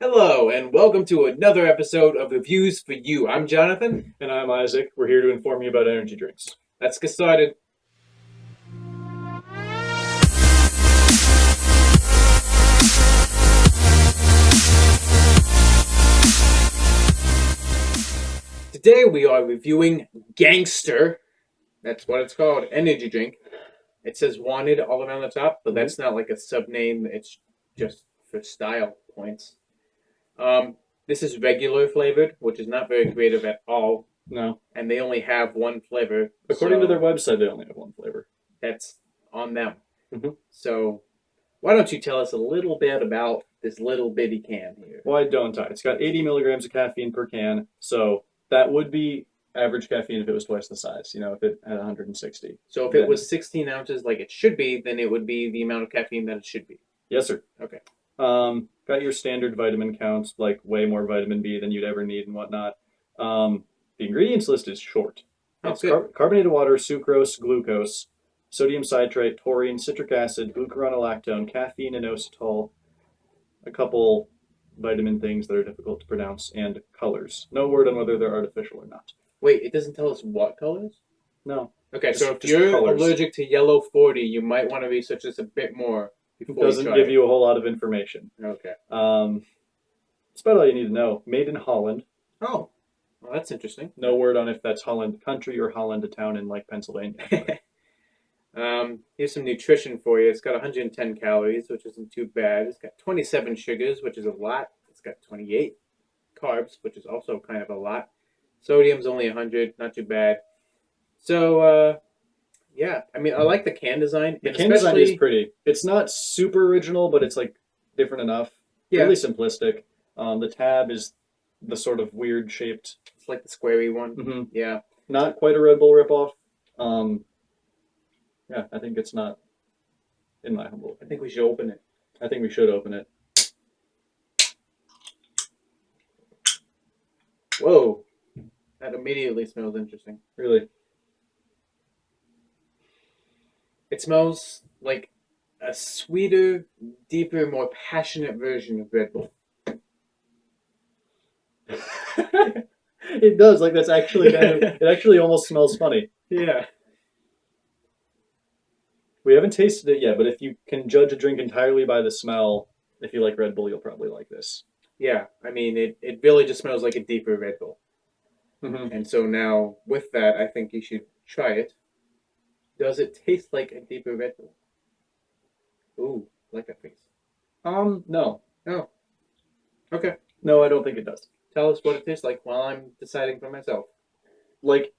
Hello, and welcome to another episode of Reviews for You. I'm Jonathan. And I'm Isaac. We're here to inform you about energy drinks. Let's get started. Today we are reviewing Gangster. That's what it's called, energy drink. It says wanted all around the top, but that's not like a sub-name. It's just for style points. This is regular flavored, which is not very creative at all. No. And they only have one flavor. According to their website, they only have one flavor. That's on them. Mm-hmm. So why don't you tell us a little bit about this little bitty can here? Why don't I? It's got 80 milligrams of caffeine per can, so that would be average caffeine if it was twice the size, if it had 160. So if it was 16 ounces like it should be, then it would be the amount of caffeine that it should be. Yes, sir. Okay. Got your standard vitamin counts, like way more vitamin B than you'd ever need and whatnot. The ingredients list is short. It's carbonated water, sucrose, glucose, sodium citrate, taurine, citric acid, glucuronolactone, caffeine, inositol, a couple vitamin things that are difficult to pronounce, and colors. No word on whether they're artificial or not. Wait, it doesn't tell us what colors? No. Okay, so if you're allergic to yellow 40, you might want to research this a bit more. It doesn't give you a whole lot of information. Okay. That's about all you need to know. Made in Holland. Oh, well, that's interesting. No word on if that's Holland country or Holland a town in like Pennsylvania. Here's some nutrition for you. It's got 110 calories, which isn't too bad. It's got 27 sugars, which is a lot. It's got 28 carbs, which is also kind of a lot. Sodium's only 100, not too bad. So, yeah, I mean, I like the can design. The can design is pretty. It's not super original, but it's like different enough. Yeah. Really simplistic. The tab is the sort of weird shaped. It's like the squarey one. Mm-hmm. Yeah. Not quite a Red Bull ripoff. Yeah, I think it's not, in my humble opinion. I think we should open it. I think we should open it. Whoa. That immediately smells interesting. Really? It smells like a sweeter, deeper, more passionate version of Red Bull. It does. Like, that's actually it actually almost smells funny. Yeah. We haven't tasted it yet, but if you can judge a drink entirely by the smell, if you like Red Bull, you'll probably like this. Yeah, I mean, it really just smells like a deeper Red Bull. Mm-hmm. And so now, with that, I think you should try it. Does it taste like a deeper Red Bull? Ooh, like that face. No. Oh. Okay. No, I don't think it does. Tell us what it tastes like while I'm deciding for myself. Like,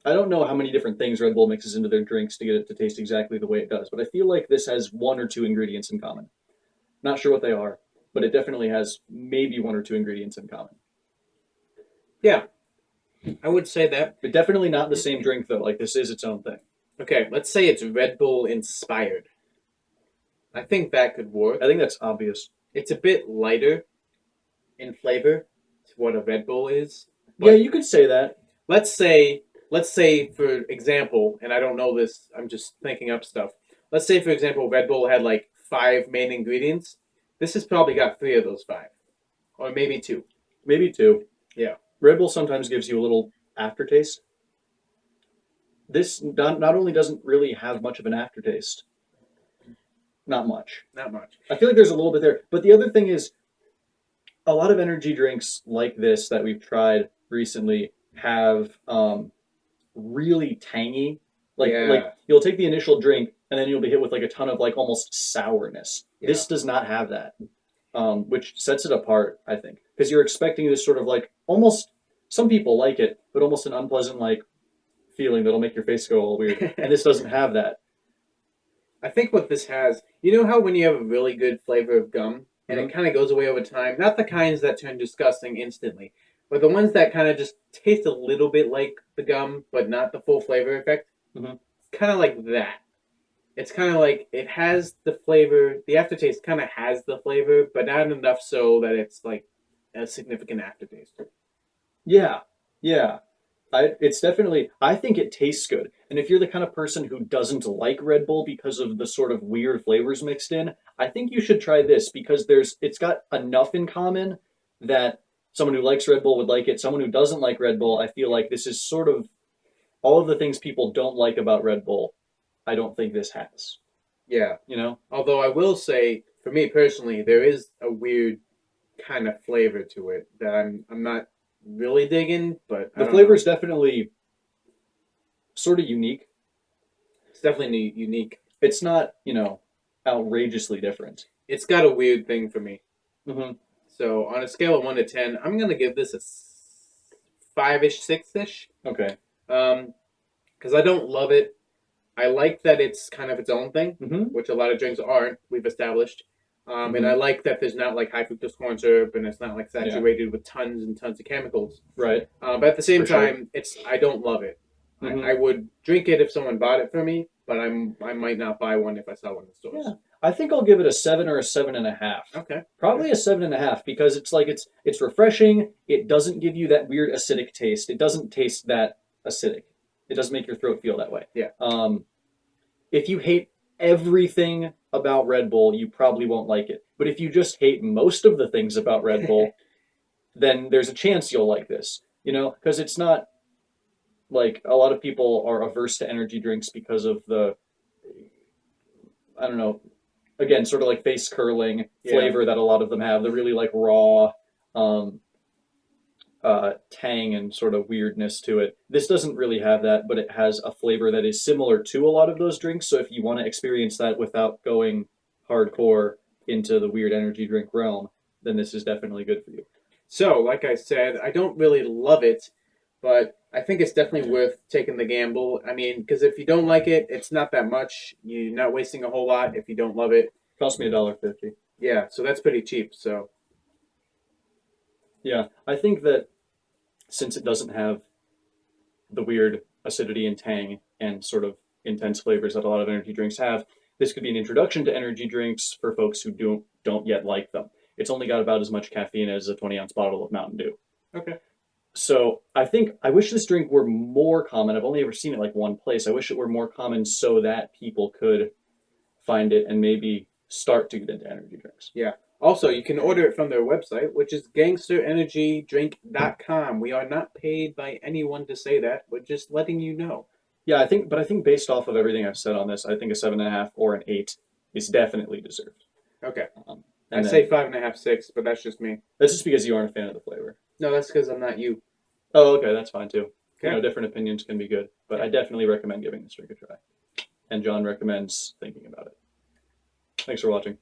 I don't know how many different things Red Bull mixes into their drinks to get it to taste exactly the way it does, but I feel like this has one or two ingredients in common. Not sure what they are, but it definitely has maybe one or two ingredients in common. Yeah, I would say that. But definitely not the same drink, though. Like, this is its own thing. Okay, let's say it's Red Bull inspired. I think that could work. I think that's obvious. It's a bit lighter in flavor to what a Red Bull is. Yeah, you could say that. Let's say, for example, and I don't know this, I'm just thinking up stuff. Let's say, for example, Red Bull had like 5 main ingredients. This has probably got 3 of those 5. Or maybe 2. Maybe 2. Yeah. Red Bull sometimes gives you a little aftertaste. This not only doesn't really have much of an aftertaste. Not much. Not much. I feel like there's a little bit there. But the other thing is, a lot of energy drinks like this that we've tried recently have really tangy. Like you'll take the initial drink and then you'll be hit with like a ton of like almost sourness. Yeah. This does not have that, which sets it apart, I think, because you're expecting this sort of like almost, some people like it, but almost an unpleasant like feeling that'll make your face go all weird. And this doesn't have that. I think what this has, you know how when you have a really good flavor of gum and it kind of goes away over time, not the kinds that turn disgusting instantly, but the ones that kind of just taste a little bit like the gum, but not the full flavor effect. Mm-hmm. It's kind of like that. It's kind of like it has the flavor, the aftertaste kind of has the flavor, but not enough so that it's like a significant aftertaste. Yeah. It's definitely, I think it tastes good. And if you're the kind of person who doesn't like Red Bull because of the sort of weird flavors mixed in, I think you should try this because it's got enough in common that someone who likes Red Bull would like it. Someone who doesn't like Red Bull, I feel like this is sort of all of the things people don't like about Red Bull. I don't think this has. Yeah. You know? Although I will say, for me personally, there is a weird kind of flavor to it that I'm not really digging, but I The don't flavor know. is definitely sort of unique. It's definitely unique. It's not, outrageously different. It's got a weird thing for me. Mm-hmm. So on a scale of 1 to 10, I'm gonna give this a five-ish, six-ish. Okay. Because I don't love it. I like that it's kind of its own thing, Mm-hmm. which a lot of drinks aren't. We've established. And I like that there's not like high fructose corn syrup, and it's not like saturated with tons and tons of chemicals. Right. But at the same For sure. time, I don't love it. Mhm. I would drink it if someone bought it for me, but I might not buy one if I saw one in the stores. Yeah. I think I'll give it a 7 or a 7.5. Okay. Probably a 7.5 because it's refreshing. It doesn't give you that weird acidic taste. It doesn't taste that acidic. It doesn't make your throat feel that way. Yeah. If you hate everything about Red Bull, you probably won't like it. But if you just hate most of the things about Red Bull, then there's a chance you'll like this. Because it's not like a lot of people are averse to energy drinks because of I don't know, again, sort of like face curling flavor that a lot of them have. The really like raw tang and sort of weirdness to it. This doesn't really have that, but it has a flavor that is similar to a lot of those drinks. So if you want to experience that without going hardcore into the weird energy drink realm, then this is definitely good for you. So, like I said, I don't really love it, but I think it's definitely worth taking the gamble. I mean, because if you don't like it, it's not that much. You're not wasting a whole lot if you don't love it. Cost me $1.50. Yeah, so that's pretty cheap. So, yeah, I think that since it doesn't have the weird acidity and tang and sort of intense flavors that a lot of energy drinks have, this could be an introduction to energy drinks for folks who don't yet like them. It's only got about as much caffeine as a 20-ounce bottle of Mountain Dew. okay. So I wish this drink were more common. I've only ever seen it like one place. I wish it were more common so that people could find it and maybe start to get into energy drinks. Yeah. Also, you can order it from their website, which is gangsterenergydrink.com. We are not paid by anyone to say that. We're just letting you know. Yeah, I think based off of everything I've said on this, I think a 7.5 or an 8 is definitely deserved. Okay. And I say 5.5, 6, but that's just me. That's just because you aren't a fan of the flavor. No, that's because I'm not you. Oh, okay, that's fine too. Okay. Different opinions can be good, but I definitely recommend giving this drink a try. And John recommends thinking about it. Thanks for watching.